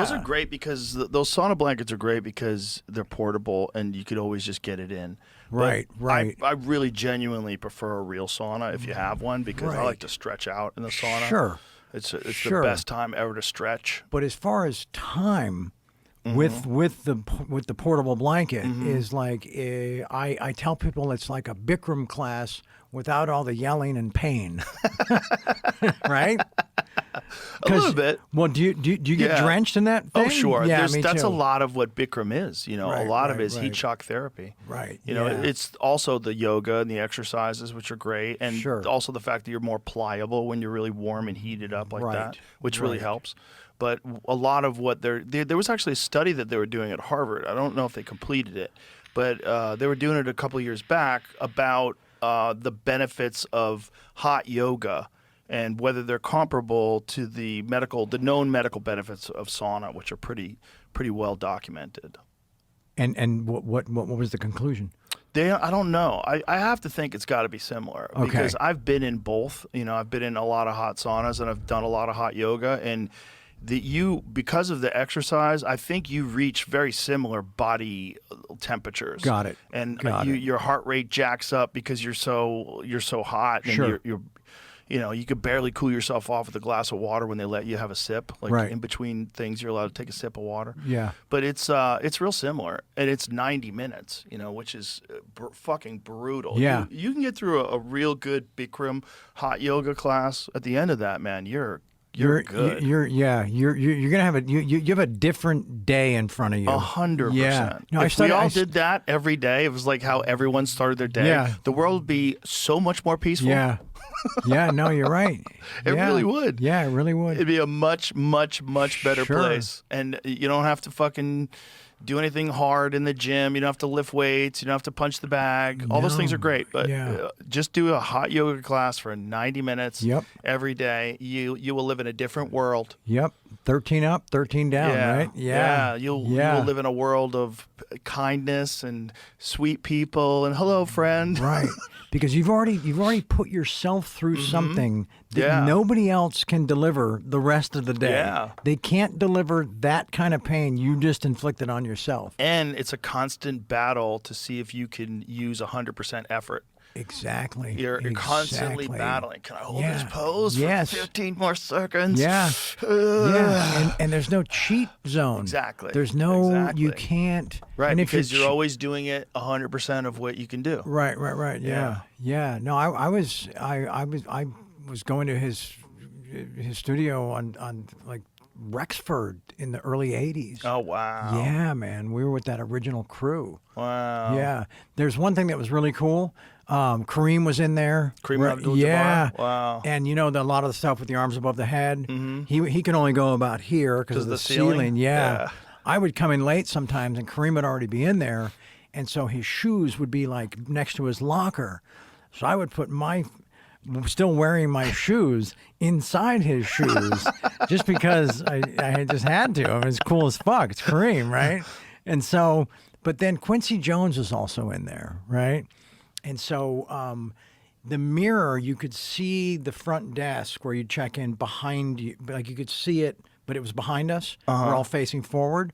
Those are great because those sauna blankets are great because they're portable and you could always just get it in. Right, But right. I really genuinely prefer a real sauna if you have one because I like to stretch out in the sauna. Sure. It's Sure. the best time ever to stretch. But as far as time with the portable blanket is like I tell people it's like a Bikram class without all the yelling and pain, right? A little bit. Well, do you get drenched in that thing? Oh, sure. Yeah, That's too. a lot of what Bikram is. You know, Right, a lot of right, it is heat right. shock therapy. Right. You know, yeah. it's also the yoga and the exercises, which are great, and Sure. also the fact that you're more pliable when you're really warm and heated up like Right, that, which really right. helps. But a lot of what there was actually a study that they were doing at Harvard. I don't know if they completed it, but they were doing it a couple of years back about the benefits of hot yoga and whether they're comparable to the known medical benefits of sauna, which are pretty well documented. And what was the conclusion? I don't know. I have to think it's got to be similar because I've been in both. You know, I've been in a lot of hot saunas and I've done a lot of hot yoga, and because of the exercise, I think you reach very similar body temperatures. Got it. And Got it. your heart rate jacks up because you're so hot, and Sure. you're you know, you could barely cool yourself off with a glass of water when they let you have a sip. Like Right. in between things, you're allowed to take a sip of water. Yeah. But it's real similar, and it's 90 minutes, you know, which is fucking brutal. Yeah. You can get through a real good Bikram hot yoga class. At the end of that, man, you're good. You're gonna have you have a different day in front of you. 100%. Yeah. No, If we all did that every day, it was like how everyone started their day. Yeah. The world would be so much more peaceful. Yeah. Yeah. No, you're right. It Yeah. really would. Yeah, it really would. It'd be a much, much, much better Sure. place. And you don't have to fucking do anything hard in the gym. You don't have to lift weights. You don't have to punch the bag. All those things are great. But just do a hot yoga class for 90 minutes Yep. every day. You will live in a different world. Yep. 13 up, 13 down, right? Yeah. You will live in a world of kindness and sweet people and hello, friend. Right. Because you've already put yourself through something that nobody else can deliver the rest of the day. Yeah. They can't deliver that kind of pain you just inflicted on yourself. And it's a constant battle to see if you can use 100% effort. Exactly. You're constantly Exactly. battling. Can I hold Yeah. this pose for 15 more seconds? Yeah. Yeah. And there's no cheat zone. Exactly. There's no, Exactly. you can't. Right, and if because you're always doing it 100% of what you can do. Right. Yeah. Yeah. No, I was going to his studio on like Rexford in the early 80s. Oh, wow. Yeah, man. We were with that original crew. Wow. Yeah. There's one thing that was really cool. Kareem was in there. Kareem Abdul-Jabbar? Yeah. Wow. And you know, a lot of the stuff with the arms above the head, he can only go about here because of the ceiling. Yeah. I would come in late sometimes and Kareem would already be in there. And so his shoes would be like next to his locker. So I would put still wearing my shoes inside his shoes just because I just had to. I mean, it's cool as fuck. It's Kareem, right? And so, but then Quincy Jones was also in there, right? And so the mirror, you could see the front desk where you check in behind you. Like you could see it, but it was behind us. We're all facing forward.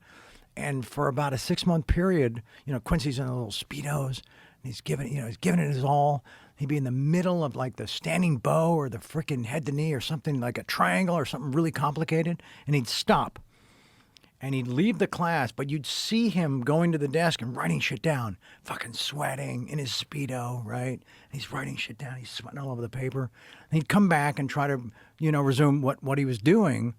And for about a 6-month period, you know, Quincy's in the little Speedos. And he's giving it his all. He'd be in the middle of like the standing bow or the frickin' head to knee or something like a triangle or something really complicated. And he'd stop. And he'd leave the class, but you'd see him going to the desk and writing shit down, fucking sweating in his Speedo, right? And he's writing shit down. He's sweating all over the paper. And he'd come back and try to, you know, resume what he was doing.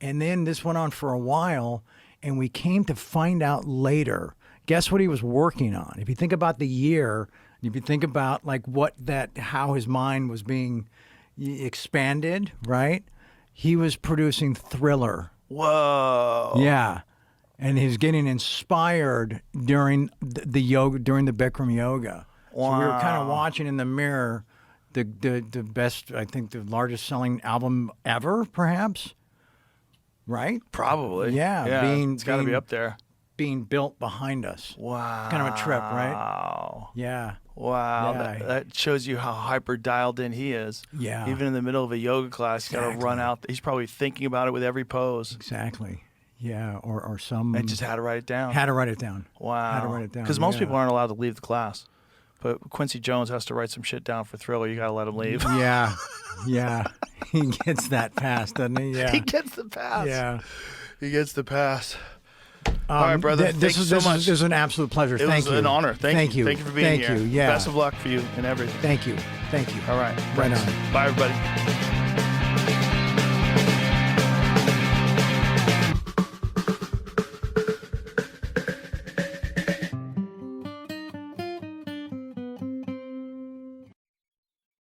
And then this went on for a while, and we came to find out later, guess what he was working on? If you think about the year, if you think about like how his mind was being expanded, right? He was producing Thriller. Whoa. Yeah. And he's getting inspired during the yoga, during the Bikram yoga. Wow. So we were kind of watching in the mirror the best, I think the largest selling album ever, perhaps. Right? Probably. Yeah. It's got to be up there. Being built behind us. Wow. Kind of a trip, right? Wow. Yeah. Wow. Yeah. That shows you how hyper dialed in he is. Yeah. Even in the middle of a yoga class, he's got to run out. He's probably thinking about it with every pose. Exactly. Yeah, or some. And just had to write it down. Had to write it down. Wow. Had to write it down. Because most yeah. people aren't allowed to leave the class. But Quincy Jones has to write some shit down for Thriller. You got to let him leave. Yeah, yeah. He gets that pass, doesn't he? Yeah. He gets the pass. Yeah. He gets the pass. All right, brother. Thank you so much. This is an absolute pleasure. Thank you. It was an honor. Thank you. Thank you for being here. Thank you. Yeah. Best of luck for you and everything. Thank you. Thank you. All right. Right Thanks. on. Bye, everybody.